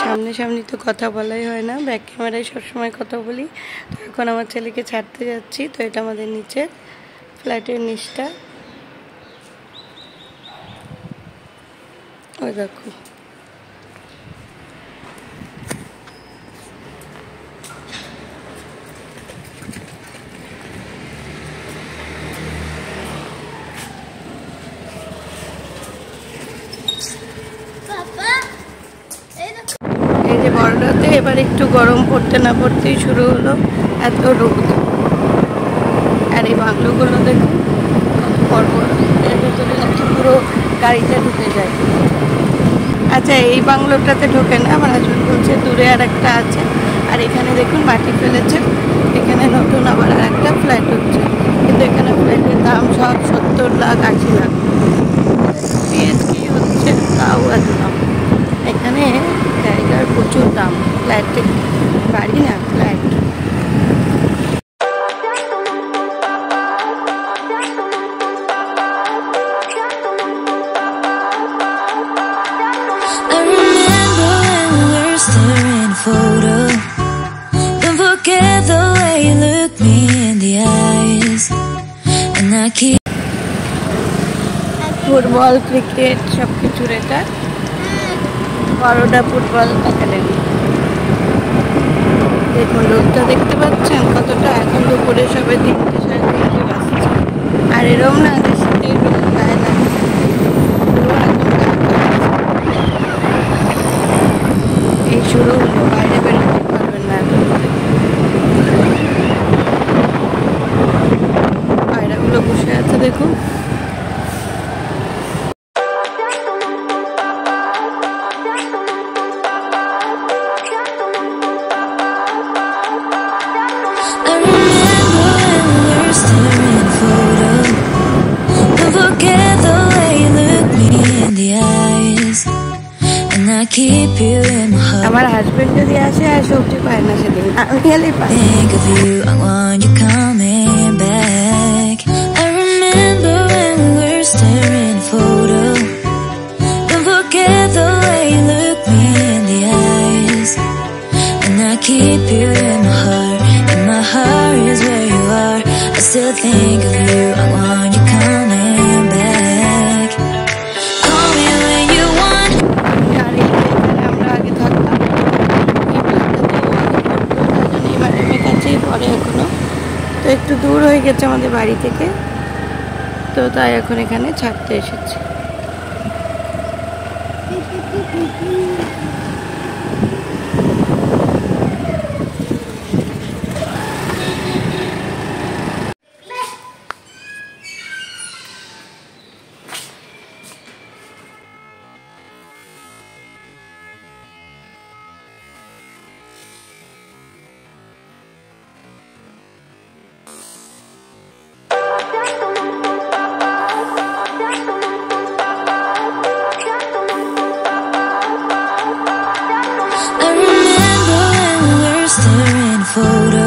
সামনে সামনে তো কথা বলাই হয় না, ব্যাক ক্যামেরায় সবসময় কথা বলি। তো এখন আমার ছেলেকে ছাড়তে যাচ্ছি। তো এটা আমাদের নিচের ফ্ল্যাটের নিচটা, ওই দেখো। এই যে বড়রাতে এবার একটু গরম পড়তে না পড়তেই শুরু হলো এত রোদ। আর এই বাংলোগুলো দেখুন কত বড় বড়, এর ভেতরে পুরো গাড়িটা ঢুকে যায়। আচ্ছা, এই বাংলোটাতে ঢোকে না, আমার হাজবেন্ড বলছে দূরে আর একটা আছে। আর এখানে দেখুন মাটি ফেলেছে, এখানে নতুন আবার আর একটা ফ্ল্যাট হচ্ছে। কিন্তু এখানে ফ্ল্যাটের দাম সব 70 লাখ 80 লাখ। বিএসকে হচ্ছে তাও এত দাম। এখানে জায়গার প্রচুর দাম, ফ্ল্যাটে বাড়ি না flat. Photo. Don't forget the way you look me in the eyes, and I keep. Football cricket সব কিছুর এটা বড়োডা ফুটবল একাডেমি। দেখুন রোদটা দেখতে পাচ্ছেন কতটা, এখন দুপুরে সবে 3টে 3:30 বাজছে। আর এরম না যে শীতের রোদ গায়ে লাগছে, এই শুরু হলো, বাইরে বেরোতে পারবেন না। পায়রাগুলো বসে আছে দেখুন। আমার হাজবেন্ড যদি আসে আর সবজি পায় না সেদিন, আমি গেলে পাই। তো একটু দূর হয়ে গেছে আমাদের বাড়ি থেকে, তো তাই এখন এখানে ছাড়তে এসেছি। Photo.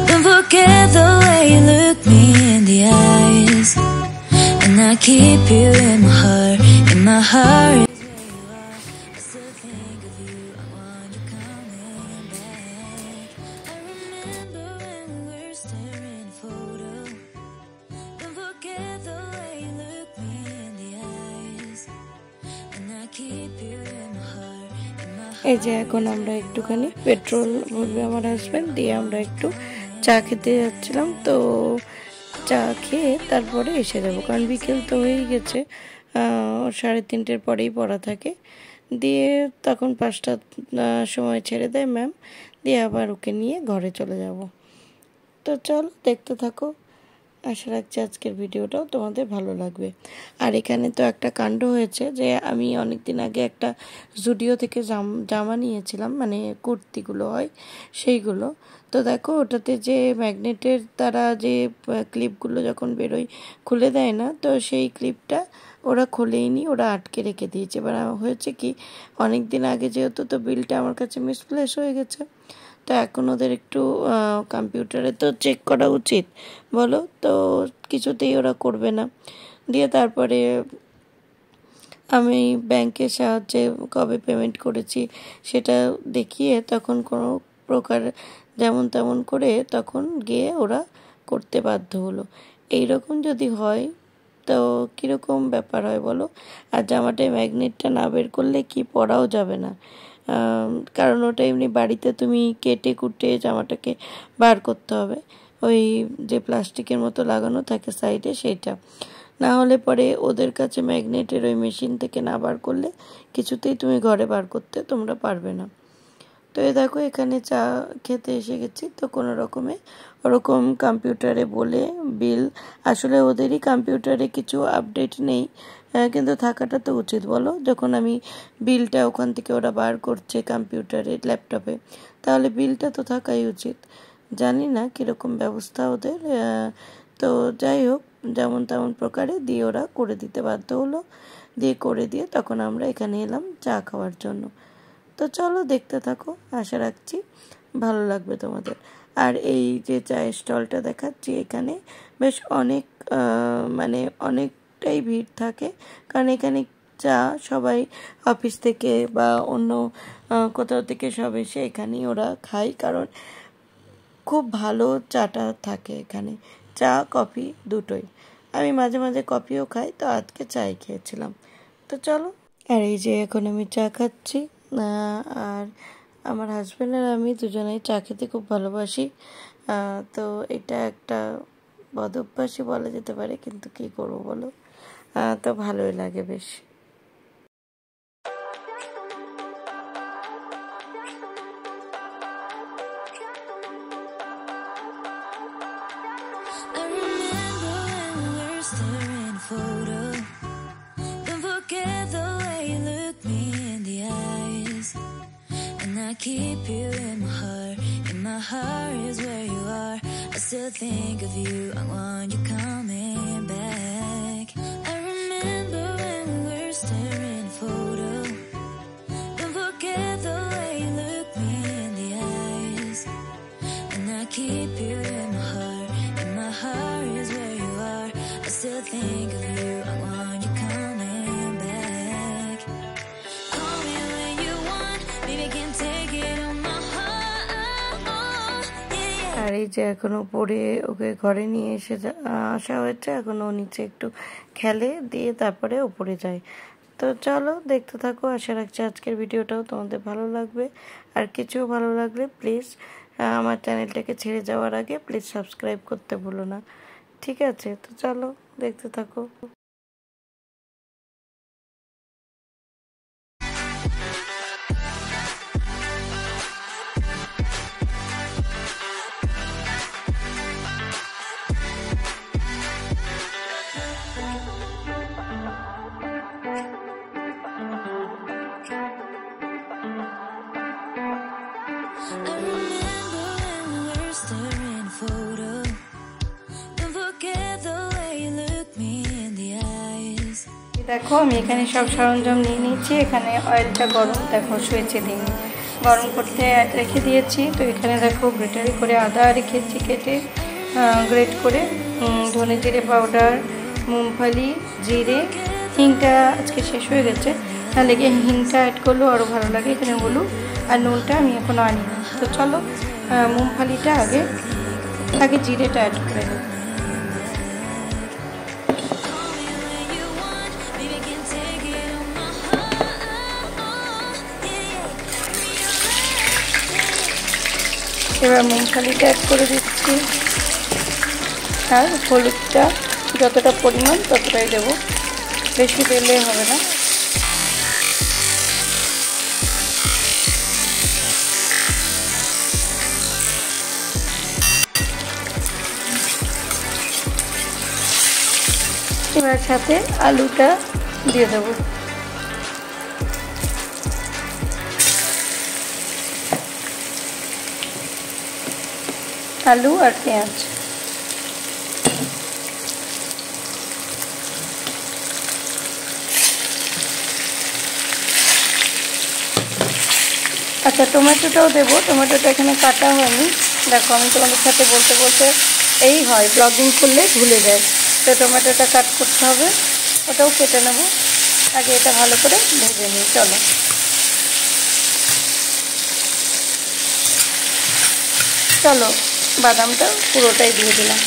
Don't forget the way you look me in the eyes, and I keep you in my heart, in my heart. I still think of you, I want you coming back. I remember when we were staring photo. Don't forget the way you look me in the eyes, and I keep you in my heart. এই যে এখন আমরা একটুখানি petrol ভরবে আমার husband, দিয়ে আমরা একটু চা খেতে যাচ্ছিলাম। তো চা খেয়ে তারপরে এসে যাবো, কারণ বিকেল তো হয়েই গেছে, 3:30 পরেই পড়া থাকে। দিয়ে তখন 5টার সময় ছেড়ে দেয় ম্যাম, দিয়ে আবার ওকে নিয়ে ঘরে চলে যাব। তো চল দেখতে থাকো, আশা রাখছি আজকের ভিডিওটাও তোমাদের ভালো লাগবে। আর এখানে তো একটা কাণ্ড হয়েছে যে আমি অনেক দিন আগে একটা জুডিও থেকে জামা নিয়েছিলাম, মানে কুর্তিগুলো হয় সেইগুলো। তো দেখো ওটাতে যে ম্যাগনেটের দ্বারা যে ক্লিপগুলো যখন বেরোয় খুলে দেয় না, তো সেই ক্লিপটা ওরা খোলেইনি, ওরা আটকে রেখে দিয়েছে। এবার হয়েছে কি, অনেক দিন আগে যেহেতু, তো বিলটা আমার কাছে মিসপ্লেস হয়ে গেছে। তো এখন ওদের একটু কম্পিউটারে তো চেক করা উচিত বলো, তো কিছুতেই ওরা করবে না। দিয়ে তারপরে আমি ব্যাংকের সাহায্যে কবে পেমেন্ট করেছি সেটা দেখিয়ে তখন কোনো প্রকার যেমন তেমন করে তখন গিয়ে ওরা করতে বাধ্য হলো। এইরকম যদি হয় তো কীরকম ব্যাপার হয় বলো? আর জামাটায় ম্যাগনেটটা না বের করলে কি পরাও যাবে না, কারণ ওটা এমনি বাড়িতে তুমি কেটে কুটে জামাটাকে বার করতে হবে, ওই যে প্লাস্টিকের মতো লাগানো থাকে সাইডে সেইটা, না হলে পরে ওদের কাছে ম্যাগনেটের ওই মেশিন থেকে না বার করলে কিছুতেই তুমি ঘরে বার করতে তোমরা পারবে না। তো এই দেখো এখানে চা খেতে এসে গেছি, তো কোনো রকমে ওরকম কম্পিউটারে বলে বিল, আসলে ওদেরই কম্পিউটারে কিছু আপডেট নেই, কিন্তু থাকাটা তো উচিত বলো, যখন আমি বিলটা ওখান থেকে ওরা বার করছে কম্পিউটারে ল্যাপটপে, তাহলে বিলটা তো থাকাই উচিত। জানি না কীরকম ব্যবস্থা ওদের, তো যাই হোক যেমন তেমন প্রকারে দিয়ে ওরা করে দিতে বাধ্য হলো, দিয়ে করে দিয়ে তখন আমরা এখানে এলাম চা খাওয়ার জন্য। তো চলো দেখতে থাকো, আশা রাখছি ভালো লাগবে তোমাদের। আর এই যে চায়ের স্টলটা দেখাচ্ছি এখানে বেশ অনেক মানে অনেকটাই ভিড় থাকে, কারণ এখানে চা সবাই অফিস থেকে বা অন্য কোথাও থেকে সব এসে এখানেই ওরা খায়, কারণ খুব ভালো চাটা থাকে এখানে, চা কফি দুটোই। আমি মাঝে মাঝে কফিও খাই, তো আজকে চাই খেয়েছিলাম। তো চলো, আর এই যে এখন আমি চা খাচ্ছি, আর আমার হাজব্যান্ড আর আমি দুজনেই চা খেতে খুব ভালোবাসি, তো এটা একটা বদ অভ্যাসই বলা যেতে পারে, কিন্তু কী করবো বলো, তো ভালোই লাগে বেশ। I remember when we were staring at a photo. Don't forget the way you look me in the eyes. And I keep you in my heart. In my heart is where you are. I still think of you. I want you coming back. I remember when we were staring at a photo. Don't forget the way you look me in the eyes. And I keep you in my heart. In my heart is where you are. I still think of you. I want you coming back. Call me when you want. Baby, I can take it on my heart. Yeah. আর এই যে এখনো পড়ে ওকে ঘরে নিয়ে এসে আসা হয়েছে, এখনো নিচে একটু খেলে দিয়ে তারপরে উপরে যায়। তো চলো দেখতে থাকো, আশা রাখছি আজকের ভিডিওটাও তোমাদের ভালো লাগবে। আর কিছু ভালো লাগলে প্লিজ আমার চ্যানেলটাকে ছেড়ে যাওয়ার আগে প্লিজ সাবস্ক্রাইব করতে ভুলো না, ঠিক আছে? তো চলো দেখতে থাকো। I remember when we were staring at a photo. Don't forget the way you look me in the eyes. দেখো আমি এখানে সব সরঞ্জাম নিয়ে নিয়েছি, এখানে অয়েলটা গরম দেখো শুয়েছে দিয়ে গরম করতে রেখে দিয়েছি। তো এখানে দেখো গ্রেটারি করে আদা রেখেছি কেটে, গ্রেট করে ধনে জিরে পাউডার, মুংফলি, জিরে, হিংটা আজকে শেষ হয়ে গেছে, তাহলে গিয়ে হিংটা অ্যাড করলেও আরও ভালো লাগে। এখানে হলুদ আর নুনটা আমি এখনও আনিনি। তো চলো মুংফলিটা আগে জিরেটা অ্যাড করে নেব। এবার মুংফলিটা অ্যাড করে দিচ্ছি, আর হলুদটা যতটা পরিমাণ ততটাই দেবো, বেশি দিলে হবে না। এবার সাথে আলুটা দিয়ে দেবো। আলু আর পেঁয়াজ, আচ্ছা টমেটোটাও দেবো, টমেটোটা এখানে কাটা হয়নি। দেখো আমি তোমাদের সাথে বলতে বলতে এই হয়, ব্লগিং করলে ভুলে যায়, তো টমেটোটা কাট করতে হবে, ওটাও কেটে নেব। আগে এটা ভালো করে ভেজে নিই। চলো, চলো বাদামটা পুরোটাই দিয়ে দিলাম।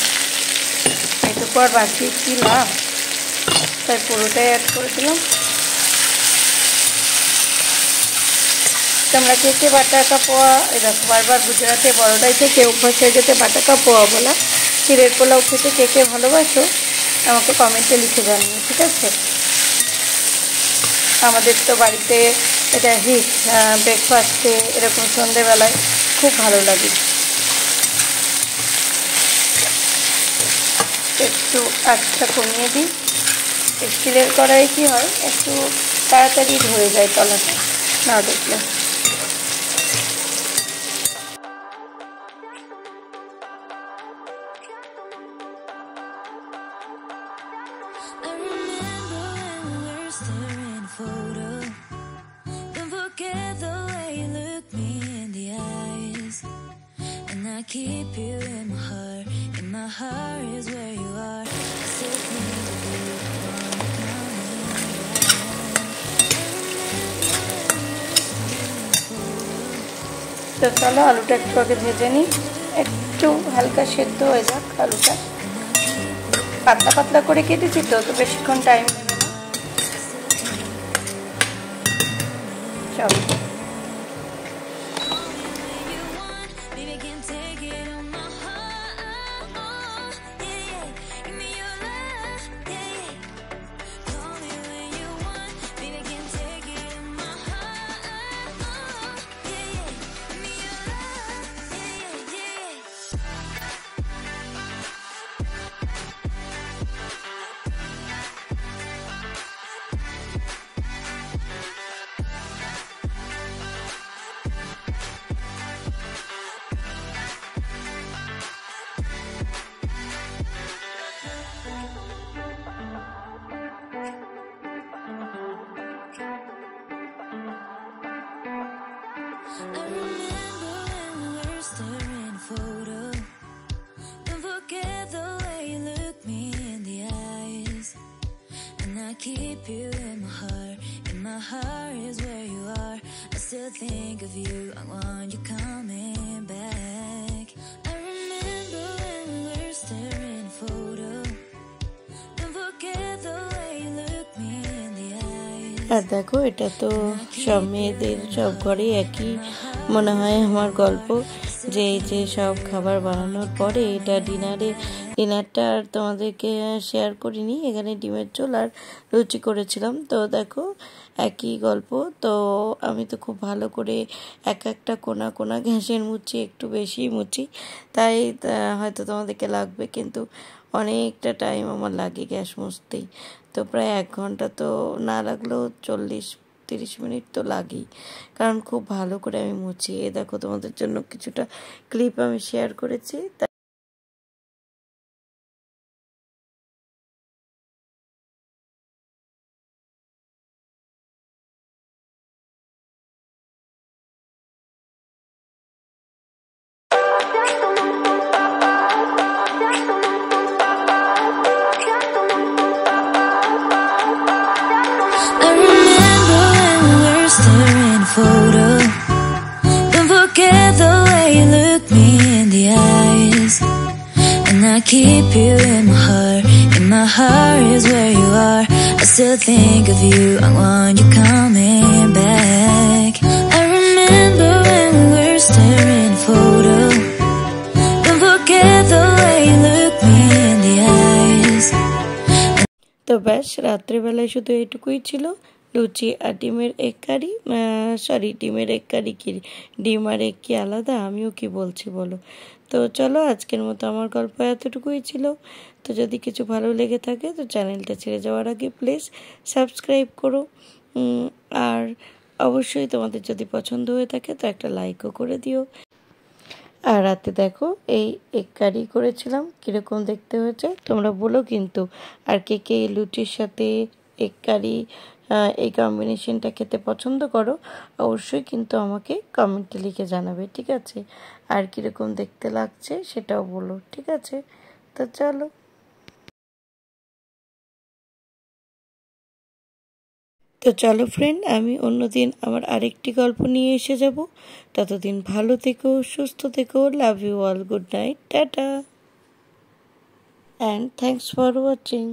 এটুকু আর বাকি কি লাভ, তাই পুরোটাই অ্যাড করে দিলাম। তোমরা কে কে বাটাকা পোয়া, এরকম বারবার গুজরাটে বড়োটাই থেকে অভ্যাস হয়ে যেতে বাটাকা পোয়া বলা, চিড়ের পোলাও খেতে কে কে ভালোবাসো আমাকে কমেন্টে লিখে জানিও, ঠিক আছে? আমাদের তো বাড়িতে এটা হিট, ব্রেকফাস্টে এরকম সন্ধেবেলায় খুব ভালো লাগে। একটু আঁচটা কমিয়ে দিই। স্টিলের কড়াই কী হয়, একটু তাড়াতাড়ি ধরে যায় তলাটা না দেখলে। I remember when we were staring at a photo. Don't forget the way you look me in the eyes. And I keep you in my heart. In my heart is where you are. I still think of you when you're coming back. তো চলো আলুটা একটু আগে ভেজে নিই, একটু হালকা সেদ্ধ হয়ে যাক আলুটা। পাতলা পাতলা করে কেটেছি তো বেশিক্ষণ টাইম নেবে না। চলো, I remember when we were staring at a photo. Don't forget the way you look me in the eyes. And I keep you in my heart. In my heart is where you are. I still think of you. I want you coming back. I remember when we were staring at a photo. Don't forget the way you look me in the eyes. আর দেখো এটা তো সব মেয়েদের সব ঘরে একই মনে হয় আমার গল্প, যে এই যে সব খাবার বানানোর পরে এটা ডিনারটা আর তোমাদেরকে শেয়ার করিনি। এখানে ডিমের ঝোল আর লুচি করেছিলাম। তো দেখো একই গল্প। তো আমি তো খুব ভালো করে একটা কোনা কোনা ঘ্যাসের মুছি, একটু বেশি মুছি, তাই হয়তো তোমাদেরকে লাগবে, কিন্তু অনেকটা টাইম আমার লাগে গ্যাস মুছতেই। তো প্রায় 1 ঘন্টা তো না লাগলেও 40-30 মিনিট তো লাগেই, কারণ খুব ভালো করে আমি মুছি। এ দেখো তোমাদের জন্য কিছুটা ক্লিপ আমি শেয়ার করেছি। I remember when we were staring at a photo. Don't forget the way you look me in the eyes. And I keep you in my heart. In my heart is where you are. I still think of you. I want you coming back. I remember when we were staring at a photo. Don't forget the way you look me in the eyes. তো ব্যাস, রাত্রেবেলায় শুধু এটুকুই ছিল, লুচি আর ডিমের egg কারি। ডিমের egg কারি কি, ডিম আর এগ কি আলাদা, আমিও কি বলছি বলো। তো চলো আজকের মতো আমার গল্প এতটুকুই ছিল। তো যদি কিছু ভালো লেগে থাকে তো চ্যানেলটা ছেড়ে যাওয়ার আগে প্লিজ সাবস্ক্রাইব করো। আর অবশ্যই তোমাদের যদি পছন্দ হয়ে থাকে তো একটা লাইকও করে দিও। আর রাতে দেখো এই এগ কারি করেছিলাম, কীরকম দেখতে হয়েছে তোমরা বলো কিন্তু। আর কে কে লুচির সাথে এগ কারি এই কম্বিনেশনটা খেতে পছন্দ করো অবশ্যই কিন্তু আমাকে কমেন্টে লিখে জানাবে, ঠিক আছে? আর কীরকম দেখতে লাগছে সেটাও বলো, ঠিক আছে? তো চলো। তো চলো ফ্রেন্ড, আমি অন্যদিন আমার আরেকটি গল্প নিয়ে এসে যাব। ততদিন ভালো থেকো, সুস্থ থেকো। Love you all, good night, tata, and thanks for watching.